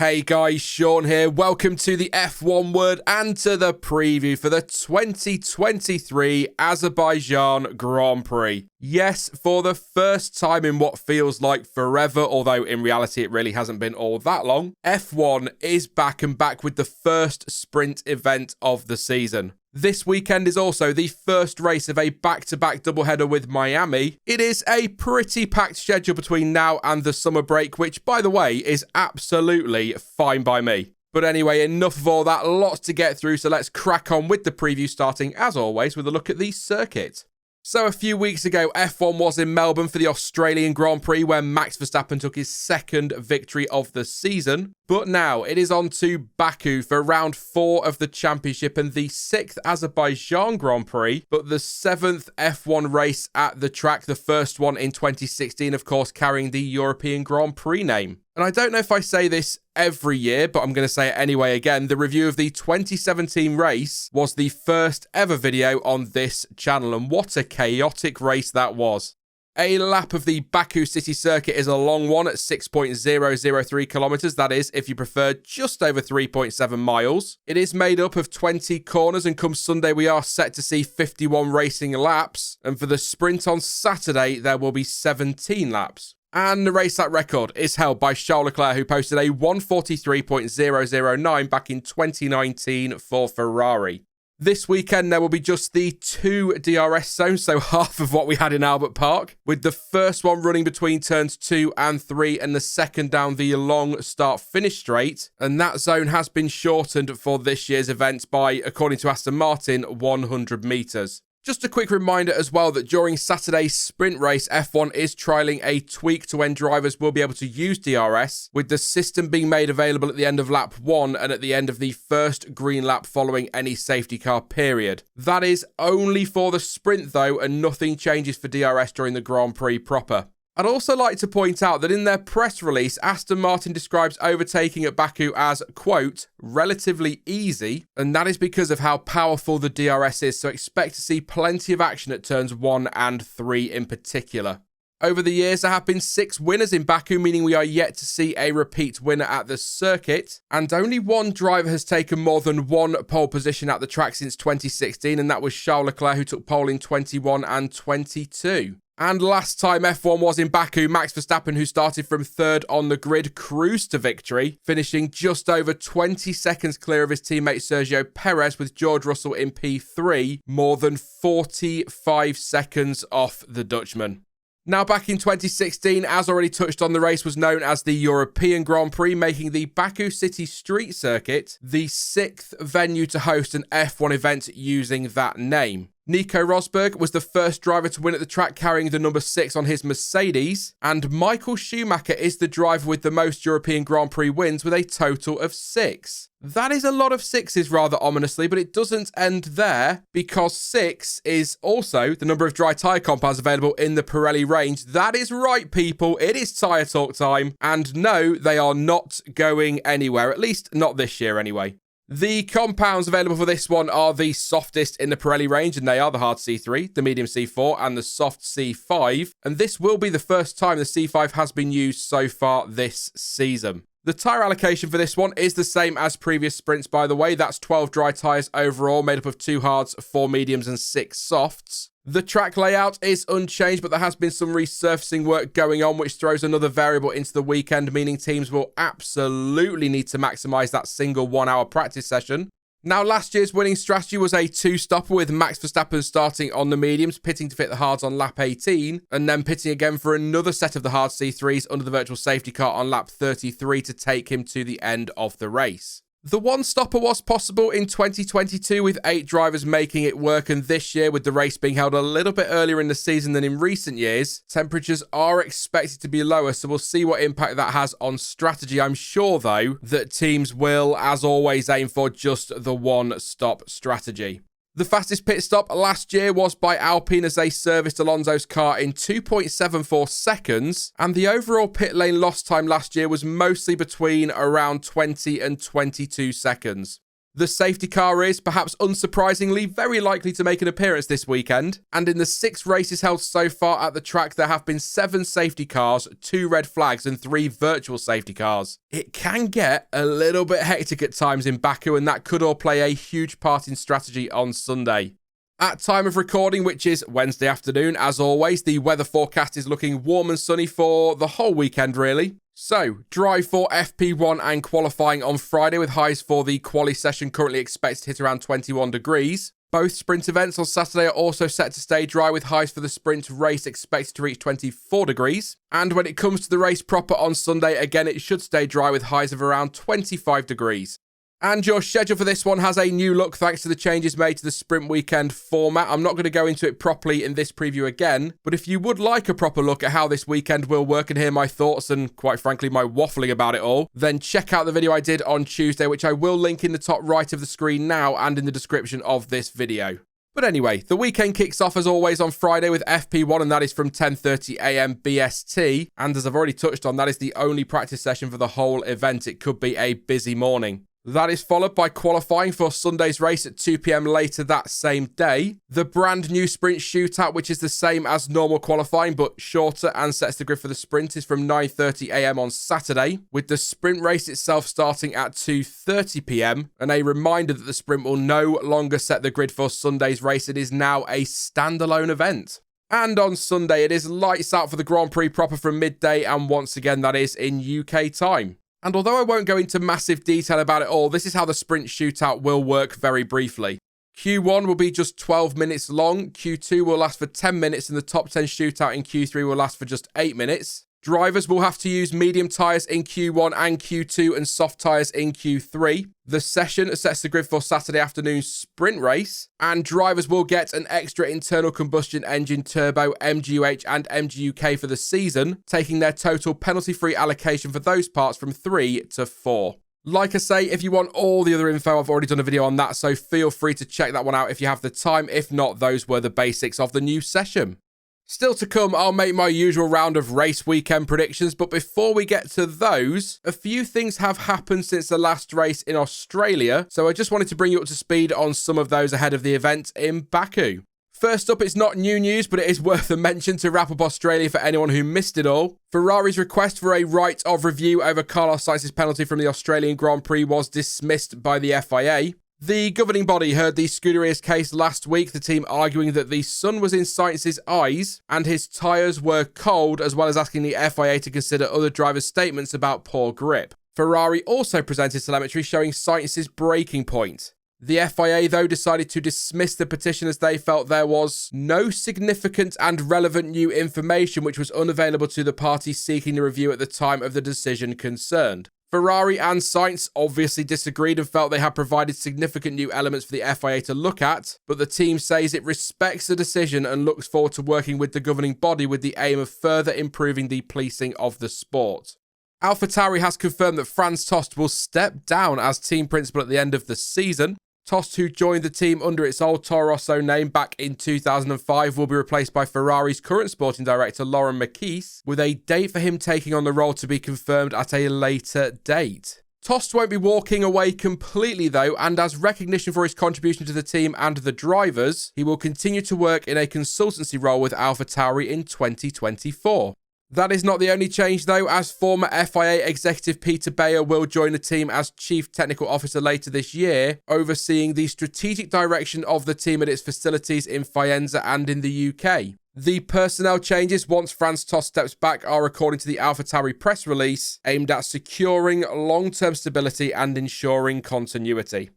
Hey guys, Sean here. Welcome to the F1 Word and to the preview for the 2023 Azerbaijan Grand Prix. Yes, for the first time in what feels like forever, although in reality it really hasn't been all that long, F1 is back with the first sprint event of the season. This weekend is also the first race of a back-to-back doubleheader with Miami. It is a pretty packed schedule between now and the summer break, which, by the way, is absolutely fine by me. But anyway, enough of all that, lots to get through, so let's crack on with the preview, starting, as always, with a look at the circuit. So a few weeks ago, F1 was in Melbourne for the Australian Grand Prix, where Max Verstappen took his second victory of the season. But now it is on to Baku for round 4 of the championship and the 6th Azerbaijan Grand Prix, but the 7th F1 race at the track, the first one in 2016, of course, carrying the European Grand Prix name. And I don't know if I say this every year, but I'm going to say it anyway again. The review of the 2017 race was the first ever video on this channel, and what a chaotic race that was. A lap of the Baku city circuit is a long one at 6.003 kilometers. That is, if you prefer, just over 3.7 miles. It is made up of 20 corners, and come Sunday, we are set to see 51 racing laps. And for the sprint on Saturday, there will be 17 laps. And the race lap record is held by Charles Leclerc, who posted a 1:43.009 back in 2019 for Ferrari. This weekend, there will be just the 2 DRS zones, so half of what we had in Albert Park, with the first one running between turns 2 and 3 and the second down the long start-finish straight. And that zone has been shortened for this year's event by, according to Aston Martin, 100 metres. Just a quick reminder as well that during Saturday's sprint race, F1 is trialling a tweak to when drivers will be able to use DRS, with the system being made available at the end of lap 1 and at the end of the first green lap following any safety car period. That is only for the sprint though, and nothing changes for DRS during the Grand Prix proper. I'd also like to point out that in their press release, Aston Martin describes overtaking at Baku as, quote, relatively easy, and that is because of how powerful the DRS is, so expect to see plenty of action at turns 1 and 3 in particular. Over the years, there have been 6 winners in Baku, meaning we are yet to see a repeat winner at the circuit, and only one driver has taken more than 1 pole position at the track since 2016, and that was Charles Leclerc, who took pole in 21 and 22. And last time F1 was in Baku, Max Verstappen, who started from 3rd on the grid, cruised to victory, finishing just over 20 seconds clear of his teammate Sergio Perez, with George Russell in P3, more than 45 seconds off the Dutchman. Now, back in 2016, as already touched on, the race was known as the European Grand Prix, making the Baku City Street Circuit the 6th venue to host an F1 event using that name. Nico Rosberg was the first driver to win at the track, carrying the number 6 on his Mercedes, and Michael Schumacher is the driver with the most European Grand Prix wins with a total of 6. That is a lot of 6s, rather ominously, but it doesn't end there, because 6 is also the number of dry tyre compounds available in the Pirelli range. That is right, people, it is tyre talk time, and no, they are not going anywhere, at least not this year anyway. The compounds available for this one are the softest in the Pirelli range, and they are the hard C3, the medium C4, and the soft C5, and this will be the first time the C5 has been used so far this season. The tyre allocation for this one is the same as previous sprints, by the way. That's 12 dry tyres overall, made up of 2 hards, 4 mediums, and 6 softs. The track layout is unchanged, but there has been some resurfacing work going on, which throws another variable into the weekend, meaning teams will absolutely need to maximise that single 1-hour practice session. Now, last year's winning strategy was a 2-stopper, with Max Verstappen starting on the mediums, pitting to fit the hards on lap 18, and then pitting again for another set of the hard C3s under the virtual safety car on lap 33 to take him to the end of the race. The 1-stopper was possible in 2022, with 8 drivers making it work, and this year, with the race being held a little bit earlier in the season than in recent years, temperatures are expected to be lower, so we'll see what impact that has on strategy. I'm sure, though, that teams will, as always, aim for just the 1-stop strategy. The fastest pit stop last year was by Alpine, as they serviced Alonso's car in 2.74 seconds, and the overall pit lane lost time last year was mostly between around 20 and 22 seconds. The safety car is, perhaps unsurprisingly, very likely to make an appearance this weekend, and in the 6 races held so far at the track, there have been 7 safety cars, 2 red flags, and 3 virtual safety cars. It can get a little bit hectic at times in Baku, and that could all play a huge part in strategy on Sunday. At time of recording, which is Wednesday afternoon, as always, the weather forecast is looking warm and sunny for the whole weekend, really. So, drive for FP1 and qualifying on Friday with highs for the quali session currently expected to hit around 21 degrees. Both sprint events on Saturday are also set to stay dry with highs for the sprint race expected to reach 24 degrees. And when it comes to the race proper on Sunday, again, it should stay dry with highs of around 25 degrees. And your schedule for this one has a new look thanks to the changes made to the sprint weekend format. I'm not going to go into it properly in this preview again, but if you would like a proper look at how this weekend will work and hear my thoughts and, quite frankly, my waffling about it all, then check out the video I did on Tuesday, which I will link in the top right of the screen now and in the description of this video. But anyway, the weekend kicks off as always on Friday with FP1, and that is from 10:30 AM BST. And as I've already touched on, that is the only practice session for the whole event. It could be a busy morning. That is followed by qualifying for Sunday's race at 2 PM later that same day. The brand new Sprint Shootout, which is the same as normal qualifying but shorter and sets the grid for the sprint, is from 9:30 AM on Saturday, with the sprint race itself starting at 2:30 PM. And a reminder that the sprint will no longer set the grid for Sunday's race. It is now a standalone event. And on Sunday, it is lights out for the Grand Prix proper from midday, and once again, that is in UK time. And although I won't go into massive detail about it all, this is how the Sprint Shootout will work very briefly. Q1 will be just 12 minutes long, Q2 will last for 10 minutes, and the top 10 shootout in Q3 will last for just 8 minutes. Drivers will have to use medium tyres in Q1 and Q2 and soft tyres in Q3. The session sets the grid for Saturday afternoon's sprint race, and drivers will get an extra internal combustion engine turbo MGUH and MGUK for the season, taking their total penalty-free allocation for those parts from 3 to 4. Like I say, if you want all the other info, I've already done a video on that, so feel free to check that one out if you have the time. If not, those were the basics of the new session. Still to come, I'll make my usual round of race weekend predictions, but before we get to those, a few things have happened since the last race in Australia, so I just wanted to bring you up to speed on some of those ahead of the event in Baku. First up, it's not new news, but it is worth a mention to wrap up Australia for anyone who missed it all. Ferrari's request for a right of review over Carlos Sainz's penalty from the Australian Grand Prix was dismissed by the FIA. The governing body heard the Scuderia's case last week, the team arguing that the sun was in Sainz's eyes and his tyres were cold, as well as asking the FIA to consider other drivers' statements about poor grip. Ferrari also presented telemetry showing Sainz's braking point. The FIA, though, decided to dismiss the petition as they felt there was no significant and relevant new information which was unavailable to the party seeking the review at the time of the decision concerned. Ferrari and Sainz obviously disagreed and felt they had provided significant new elements for the FIA to look at, but the team says it respects the decision and looks forward to working with the governing body with the aim of further improving the policing of the sport. AlphaTauri has confirmed that Franz Tost will step down as team principal at the end of the season. Tost, who joined the team under its old Toro Rosso name back in 2005, will be replaced by Ferrari's current sporting director, Laurent Mekies, with a date for him taking on the role to be confirmed at a later date. Tost won't be walking away completely, though, and as recognition for his contribution to the team and the drivers, he will continue to work in a consultancy role with AlphaTauri in 2024. That is not the only change, though, as former FIA executive Peter Bayer will join the team as Chief Technical Officer later this year, overseeing the strategic direction of the team at its facilities in Faenza and in the UK. The personnel changes once Franz Tost steps back are, according to the AlphaTauri press release, aimed at securing long-term stability and ensuring continuity.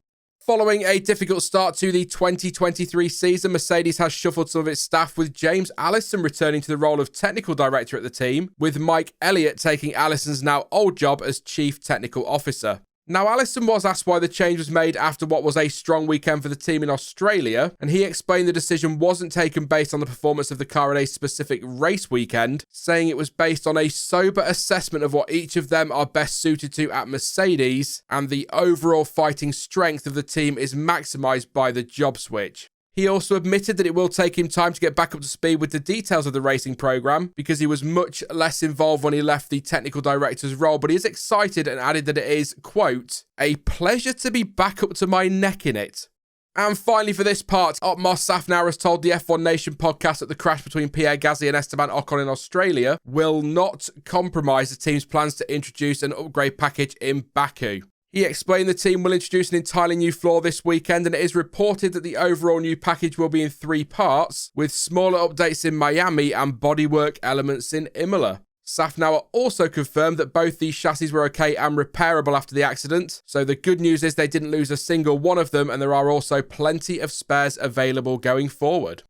Following a difficult start to the 2023 season, Mercedes has shuffled some of its staff, with James Allison returning to the role of technical director at the team, with Mike Elliott taking Allison's now old job as chief technical officer. Now, Allison was asked why the change was made after what was a strong weekend for the team in Australia, and he explained the decision wasn't taken based on the performance of the car in a specific race weekend, saying it was based on a sober assessment of what each of them are best suited to at Mercedes, and the overall fighting strength of the team is maximised by the job switch. He also admitted that it will take him time to get back up to speed with the details of the racing programme because he was much less involved when he left the technical director's role, but he is excited and added that it is, quote, a pleasure to be back up to my neck in it. And finally for this part, Otmar Safnauer has told the F1 Nation podcast that the crash between Pierre Gasly and Esteban Ocon in Australia will not compromise the team's plans to introduce an upgrade package in Baku. He explained the team will introduce an entirely new floor this weekend, and it is reported that the overall new package will be in 3 parts, with smaller updates in Miami and bodywork elements in Imola. Safnauer also confirmed that both these chassis were okay and repairable after the accident, so the good news is they didn't lose a single one of them, and there are also plenty of spares available going forward.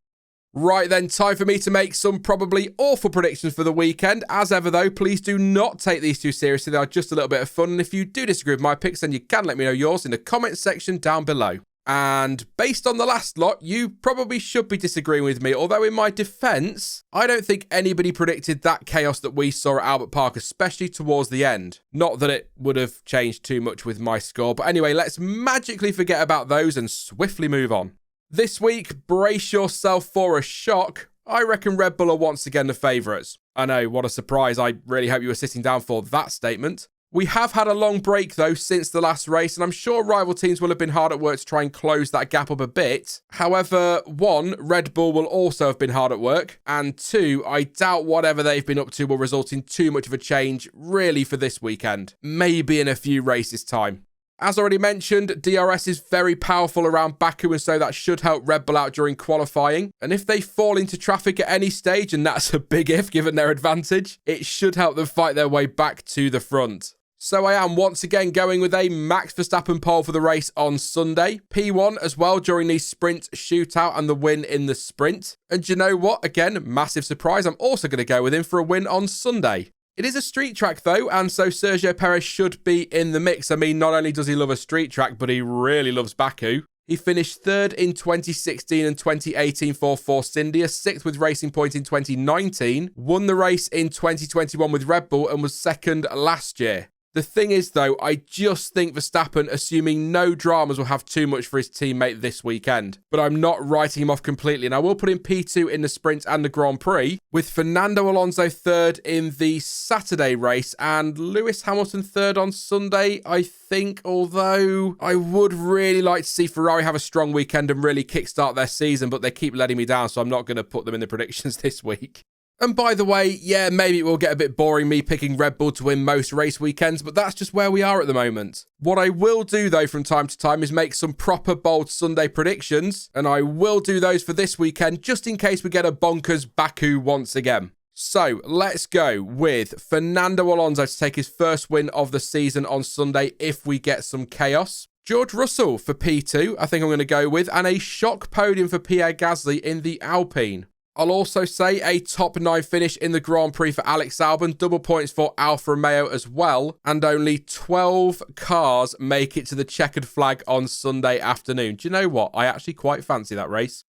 Right then, time for me to make some probably awful predictions for the weekend. As ever though, please do not take these too seriously, they are just a little bit of fun, and if you do disagree with my picks, then you can let me know yours in the comment section down below. And based on the last lot, you probably should be disagreeing with me, although in my defence, I don't think anybody predicted that chaos that we saw at Albert Park, especially towards the end. Not that it would have changed too much with my score, but anyway, let's magically forget about those and swiftly move on. This week, brace yourself for a shock. I reckon Red Bull are once again the favourites. I know, what a surprise. I really hope you were sitting down for that statement. We have had a long break, though, since the last race, and I'm sure rival teams will have been hard at work to try and close that gap up a bit. However, 1, Red Bull will also have been hard at work, and 2, I doubt whatever they've been up to will result in too much of a change, really, for this weekend. Maybe in a few races' time. As already mentioned, DRS is very powerful around Baku, and so that should help Red Bull out during qualifying. And if they fall into traffic at any stage, and that's a big if given their advantage, it should help them fight their way back to the front. So I am once again going with a Max Verstappen pole for the race on Sunday. P1 as well during the Sprint Shootout and the win in the sprint. And you know what? Again, massive surprise. I'm also going to go with him for a win on Sunday. It is a street track though, and so Sergio Perez should be in the mix. I mean, not only does he love a street track, but he really loves Baku. He finished 3rd in 2016 and 2018 for Force India, 6th with Racing Point in 2019, won the race in 2021 with Red Bull and was 2nd last year. The thing is, though, I just think Verstappen, assuming no dramas, will have too much for his teammate this weekend. But I'm not writing him off completely, and I will put him P2 in the sprint and the Grand Prix, with Fernando Alonso 3rd in the Saturday race, and Lewis Hamilton 3rd on Sunday, I think, although I would really like to see Ferrari have a strong weekend and really kickstart their season, but they keep letting me down, so I'm not going to put them in the predictions this week. And by the way, yeah, maybe it will get a bit boring me picking Red Bull to win most race weekends, but that's just where we are at the moment. What I will do, though, from time to time is make some proper bold Sunday predictions, and I will do those for this weekend just in case we get a bonkers Baku once again. So let's go with Fernando Alonso to take his first win of the season on Sunday if we get some chaos. George Russell for P2, I think I'm going to go with, and a shock podium for Pierre Gasly in the Alpine. I'll also say a top 9 finish in the Grand Prix for Alex Albon, double points for Alfa Romeo as well, and only 12 cars make it to the checkered flag on Sunday afternoon. Do you know what? I actually quite fancy that race.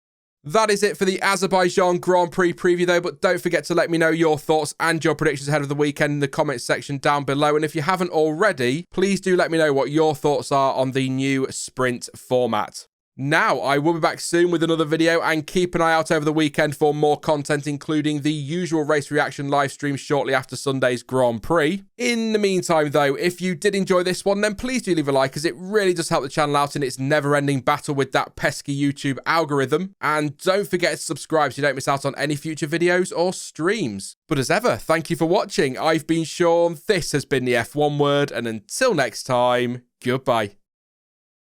That is it for the Azerbaijan Grand Prix preview though, but don't forget to let me know your thoughts and your predictions ahead of the weekend in the comments section down below. And if you haven't already, please do let me know what your thoughts are on the new sprint format. Now, I will be back soon with another video, and keep an eye out over the weekend for more content, including the usual race reaction live stream shortly after Sunday's Grand Prix. In the meantime, though, if you did enjoy this one, then please do leave a like, as it really does help the channel out in its never-ending battle with that pesky YouTube algorithm. And don't forget to subscribe so you don't miss out on any future videos or streams. But as ever, thank you for watching. I've been Sean, this has been the F1 Word, and until next time, goodbye.